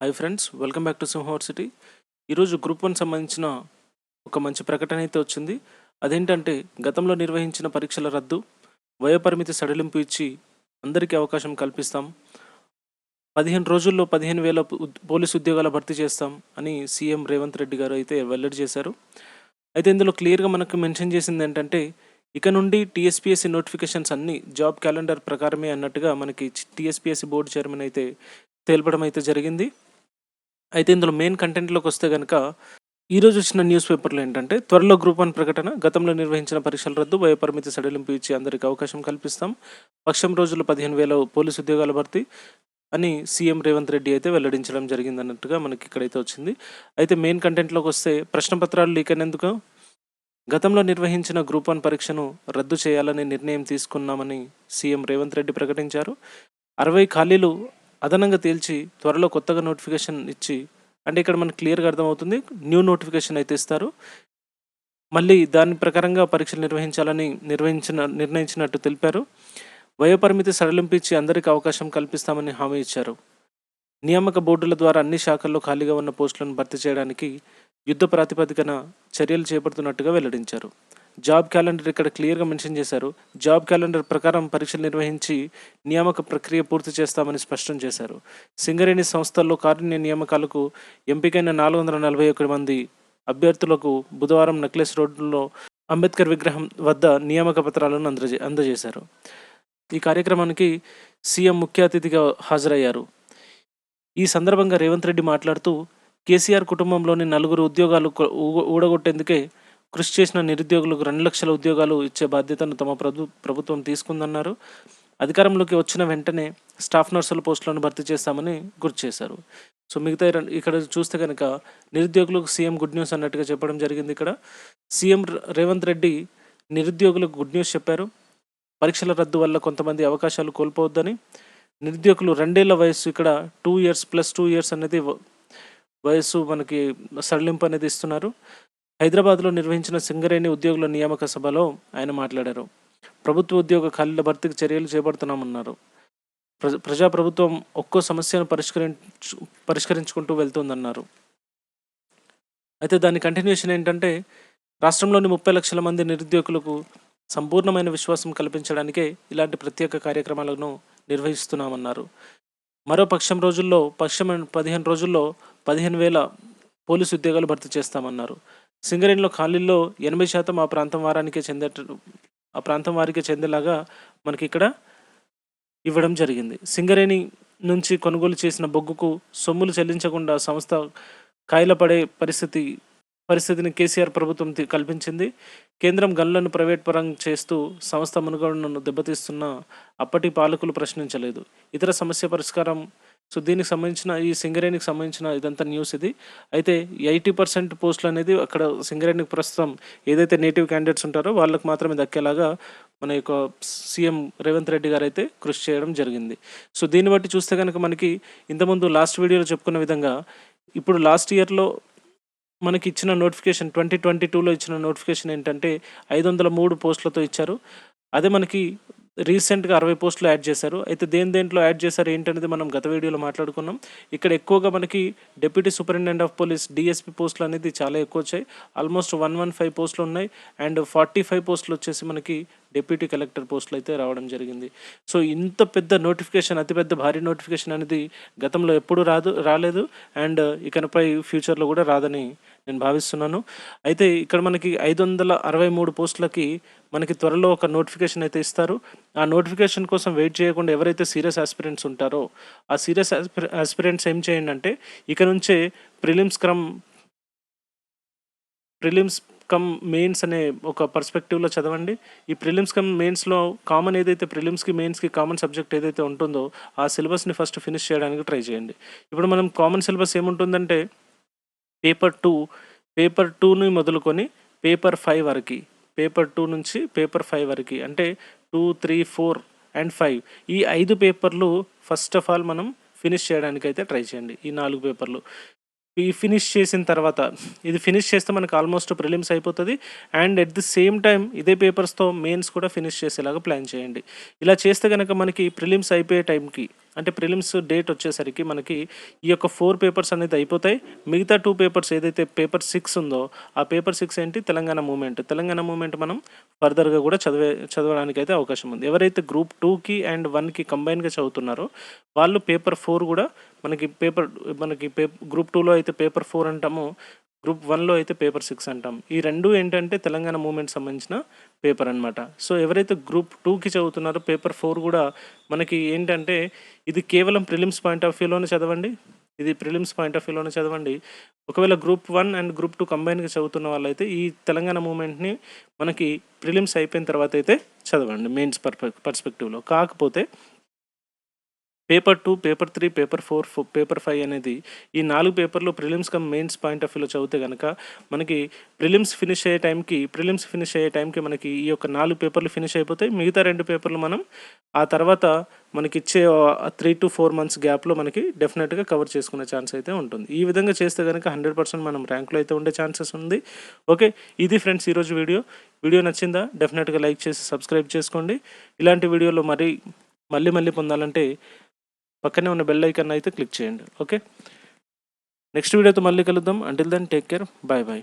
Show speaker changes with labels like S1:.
S1: Hi friends, welcome back to సింహవర్సిటీ. ఈరోజు group 1 సంబంధించిన ఒక మంచి ప్రకటన అయితే వచ్చింది. అదేంటంటే గతంలో నిర్వహించిన పరీక్షల రద్దు, వయోపరిమితి సడలింపు ఇచ్చి అందరికీ అవకాశం కల్పిస్తాం, 15 రోజుల్లో 15,000 పోలీసు ఉద్యోగాల భర్తీ చేస్తాం అని సీఎం రేవంత్ రెడ్డి గారు అయితే వెల్లడి చేశారు. అయితే ఇందులో క్లియర్గా మనకు మెన్షన్ చేసింది ఏంటంటే ఇక నుండి టీఎస్పీఎస్సీ నోటిఫికేషన్స్ అన్నీ జాబ్ క్యాలెండర్ ప్రకారమే అన్నట్టుగా మనకి టీఎస్పీఎస్సీ బోర్డు చైర్మన్ అయితే తేల్పడం అయితే జరిగింది. అయితే ఇందులో మెయిన్ కంటెంట్లోకి వస్తే కనుక ఈరోజు వచ్చిన న్యూస్ పేపర్లో ఏంటంటే త్వరలో గ్రూప్ 1 ప్రకటన, గతంలో నిర్వహించిన పరీక్షల రద్దు, వయోపరిమితి సడలింపు ఇచ్చి అందరికీ అవకాశం కల్పిస్తాం, పక్షం రోజుల్లో 15,000 పోలీసు ఉద్యోగాల భర్తీ అని సీఎం రేవంత్ రెడ్డి అయితే వెల్లడించడం జరిగింది అన్నట్టుగా మనకి ఇక్కడైతే వచ్చింది. అయితే మెయిన్ కంటెంట్లోకి వస్తే ప్రశ్నపత్రాలు లీక్ అయినందుకు గతంలో నిర్వహించిన గ్రూప్ 1 పరీక్షను రద్దు చేయాలని నిర్ణయం తీసుకున్నామని సీఎం రేవంత్ రెడ్డి ప్రకటించారు. 60 ఖాళీలు అదనంగా తేల్చి త్వరలో కొత్తగా నోటిఫికేషన్ ఇచ్చి, అంటే ఇక్కడ మనకు క్లియర్గా అర్థమవుతుంది, న్యూ నోటిఫికేషన్ అయితే ఇస్తారు. మళ్ళీ దాని ప్రకారంగా పరీక్షలు నిర్వహించాలని నిర్ణయించినట్టు తెలిపారు. వయోపరిమితి సడలింపించి అందరికీ అవకాశం కల్పిస్తామని హామీ ఇచ్చారు. నియామక బోర్డుల ద్వారా అన్ని శాఖల్లో ఖాళీగా ఉన్న పోస్టులను భర్తీ చేయడానికి యుద్ధ ప్రాతిపదికన చర్యలు చేపడుతున్నట్టుగా వెల్లడించారు. జాబ్ క్యాలెండర్ ఇక్కడ క్లియర్గా మెన్షన్ చేశారు. జాబ్ క్యాలెండర్ ప్రకారం పరీక్షలు నిర్వహించి నియామక ప్రక్రియ పూర్తి చేస్తామని స్పష్టం చేశారు. సింగరేణి సంస్థల్లో కారుణ్య నియామకాలకు ఎంపికైన 441 మంది అభ్యర్థులకు బుధవారం నెక్లెస్ రోడ్డులో అంబేద్కర్ విగ్రహం వద్ద నియామక పత్రాలను అందజేశారు. ఈ కార్యక్రమానికి సీఎం ముఖ్య అతిథిగా హాజరయ్యారు. ఈ సందర్భంగా రేవంత్ రెడ్డి మాట్లాడుతూ, కేసీఆర్ కుటుంబంలోని 4 ఉద్యోగాలు ఊడగొట్టేందుకే కృషి చేసిన నిరుద్యోగులకు 2 లక్షల ఉద్యోగాలు ఇచ్చే బాధ్యతను తమ ప్రభుత్వం తీసుకుందన్నారు. అధికారంలోకి వచ్చిన వెంటనే స్టాఫ్ నర్సుల పోస్టులను భర్తీ చేస్తామని గుర్తు చేశారు. సో మిగతా ఇక్కడ చూస్తే కనుక నిరుద్యోగులకు సీఎం గుడ్ న్యూస్ అన్నట్టుగా చెప్పడం జరిగింది. ఇక్కడ సీఎం రేవంత్ రెడ్డి నిరుద్యోగులకు గుడ్ న్యూస్ చెప్పారు. పరీక్షల రద్దు వల్ల కొంతమంది అవకాశాలు కోల్పోవద్దని, నిరుద్యోగులు 2 ఏళ్ల వయస్సు, ఇక్కడ 2 years + 2 years అనేది వయస్సు మనకి సడలింపు అనేది ఇస్తున్నారు. హైదరాబాద్లో నిర్వహించిన సింగరేణి ఉద్యోగుల నియామక సభలో ఆయన మాట్లాడారు. ప్రభుత్వ ఉద్యోగ ఖాళీల భర్తీకి చర్యలు చేపడుతున్నామన్నారు. ప్రజాప్రభుత్వం ఒక్కో సమస్యను పరిష్కరించుకుంటూ వెళ్తుందన్నారు. అయితే దాని కంటిన్యూషన్ ఏంటంటే రాష్ట్రంలోని 30 లక్షల మంది నిరుద్యోగులకు సంపూర్ణమైన విశ్వాసం కల్పించడానికే ఇలాంటి ప్రత్యేక కార్యక్రమాలను నిర్వహిస్తున్నామన్నారు. మరో 15 రోజుల్లో 15,000 పోలీసు ఉద్యోగాలు భర్తీ చేస్తామన్నారు. సింగరేణిలో ఖాళీల్లో 80% ఆ ప్రాంతం వారికే చెందేలాగా మనకి ఇక్కడ ఇవ్వడం జరిగింది. సింగరేణి నుంచి కొనుగోలు చేసిన బొగ్గుకు సొమ్ములు చెల్లించకుండా సంస్థ కాయిల పడే పరిస్థితిని కేసీఆర్ ప్రభుత్వం కల్పించింది. కేంద్రం గనులను ప్రైవేట్ పరం చేస్తూ సంస్థ మనుగడను దెబ్బతీస్తున్న అప్పటి పాలకులు ప్రశ్నించలేదు. ఇతర సమస్య పరిష్కారం. సో దీనికి సంబంధించిన, ఈ సింగరేణికి సంబంధించిన ఇదంతా న్యూస్ ఇది. అయితే 80% పోస్టులు అనేది అక్కడ సింగరేణికి ప్రస్తుతం ఏదైతే నేటివ్ క్యాండిడేట్స్ ఉంటారో వాళ్ళకు మాత్రమే దక్కేలాగా మన యొక్క సీఎం రేవంత్ రెడ్డి గారు అయితే కృషి చేయడం జరిగింది. సో దీన్ని బట్టి చూస్తే కనుక మనకి ఇంతకుముందు లాస్ట్ వీడియోలో చెప్పుకున్న విధంగా ఇప్పుడు లాస్ట్ ఇయర్లో మనకి ఇచ్చిన నోటిఫికేషన్ 2022లో ఇచ్చిన నోటిఫికేషన్ ఏంటంటే 503 పోస్టులతో ఇచ్చారు. అదే మనకి రీసెంట్గా 60 పోస్టులు యాడ్ చేశారు. అయితే దేంట్లో యాడ్ చేశారు ఏంటనేది మనం గత వీడియోలో మాట్లాడుకున్నాం. ఇక్కడ ఎక్కువగా మనకి deputy superintendent of police DSP పోస్టులు అనేది చాలా ఎక్కువ వచ్చాయి. ఆల్మోస్ట్ 115 పోస్టులు ఉన్నాయి. అండ్ 45 పోస్టులు వచ్చేసి మనకి డిప్యూటీ కలెక్టర్ పోస్టులు అయితే రావడం జరిగింది. సో ఇంత పెద్ద నోటిఫికేషన్, అతిపెద్ద భారీ నోటిఫికేషన్ అనేది గతంలో ఎప్పుడు రాలేదు. అండ్ ఇకపై ఫ్యూచర్లో కూడా రాదని నేను భావిస్తున్నాను. అయితే ఇక్కడ మనకి 563 పోస్టులకి మనకి త్వరలో ఒక నోటిఫికేషన్ అయితే ఇస్తారు. ఆ నోటిఫికేషన్ కోసం వెయిట్ చేయకుండా ఎవరైతే సీరియస్ ఆస్పిరెంట్స్ ఉంటారో ఆ సీరియస్ ఆస్పిరెంట్స్ ఏం చేయండి అంటే ఇక నుంచే ప్రిలిమ్స్ కమ్ మెయిన్స్ అనే ఒక పర్స్పెక్టివ్లో చదవండి. ఈ ప్రిలిమ్స్ కమ్ మెయిన్స్లో కామన్ ఏదైతే ప్రిలిమ్స్కి మెయిన్స్కి కామన్ సబ్జెక్ట్ ఏదైతే ఉంటుందో ఆ సిలబస్ని ఫస్ట్ ఫినిష్ చేయడానికి ట్రై చేయండి. ఇప్పుడు మనం కామన్ సిలబస్ ఏముంటుందంటే పేపర్ 2ని మొదలుకొని పేపర్ 5 వరకు, పేపర్ 2 నుంచి పేపర్ 5 వరకు, అంటే 2, 3, 4 and 5 ఈ 5 పేపర్లు ఫస్ట్ ఆఫ్ ఆల్ మనం ఫినిష్ చేయడానికి అయితే ట్రై చేయండి. ఈ 4 పేపర్లు ఫినిష్ చేసిన తర్వాత, ఇది ఫినిష్ చేస్తే మనకు ఆల్మోస్ట్ ప్రిలిమ్స్ అయిపోతుంది. And at the same time ఇదే పేపర్స్తో మెయిన్స్ కూడా ఫినిష్ చేసేలాగా ప్లాన్ చేయండి. ఇలా చేస్తే కనుక మనకి ప్రిలిమ్స్ అయిపోయే టైంకి, అంటే ప్రిలిమ్స్ డేట్ వచ్చేసరికి మనకి ఈ యొక్క 4 పేపర్స్ అనేది అయిపోతాయి. మిగతా 2 పేపర్స్ ఏదైతే పేపర్ 6 ఉందో ఆ పేపర్ 6 ఏంటి తెలంగాణ మూవ్‌మెంట్ మనం ఫర్దర్‌గా కూడా చదవడానికైతే అవకాశం ఉంది. ఎవరైతే గ్రూప్ 2కి అండ్ 1కి కంబైన్‌గా చదువుతున్నారో వాళ్ళు పేపర్ 4 కూడా గ్రూప్ 2లో అయితే పేపర్ 4 అంటాము. గ్రూప్ 1లో అయితే పేపర్ 6 అంటాం. ఈ 2 ఏంటంటే తెలంగాణ మూవ్‌మెంట్ సంబంధించిన పేపర్ అనమాట. సో ఎవరైతే గ్రూప్ 2కి చదువుతున్నారో పేపర్ 4 కూడా మనకి ఏంటంటే ఇది కేవలం ప్రిలిమ్స్ పాయింట్ ఆఫ్ వ్యూలోనే చదవండి. ఒకవేళ గ్రూప్ 1 అండ్ గ్రూప్ 2 కంబైన్‌గా చదువుతున్న వాళ్ళైతే ఈ తెలంగాణ మూవ్‌మెంట్‌ని మనకి ప్రిలిమ్స్ అయిపోయిన తర్వాత అయితే చదవండి మెయిన్స్ పర్స్పెక్టివ్‌లో. కాకపోతే పేపర్ 2, పేపర్ 3, పేపర్ 4, పేపర్ 5 అనేది ఈ 4 పేపర్లు prelims come mains point of వ్యూలో చదివితే కనుక మనకి ప్రిలిమ్స్ ఫినిష్ అయ్యే టైంకి మనకి ఈ యొక్క 4 పేపర్లు ఫినిష్ అయిపోతాయి. మిగతా 2 పేపర్లు మనం ఆ తర్వాత మనకిచ్చే 3-4 మంత్స్ గ్యాప్లో మనకి డెఫినెట్గా కవర్ చేసుకునే ఛాన్స్ అయితే ఉంటుంది. ఈ విధంగా చేస్తే కనుక 100% మనం ర్యాంకులో అయితే ఉండే ఛాన్సెస్ ఉంది. ఓకే, ఇది ఫ్రెండ్స్ ఈరోజు వీడియో నచ్చిందా? డెఫినెట్గా లైక్ చేసి సబ్స్క్రైబ్ చేసుకోండి. ఇలాంటి వీడియోలు మళ్ళీ పొందాలంటే పక్కనే ఉన్న బెల్ ఐకాన్ అయితే క్లిక్ చేయండి. ఓకే, నెక్స్ట్ వీడియోతో మళ్ళీ కలుద్దాం. Until then take care, bye.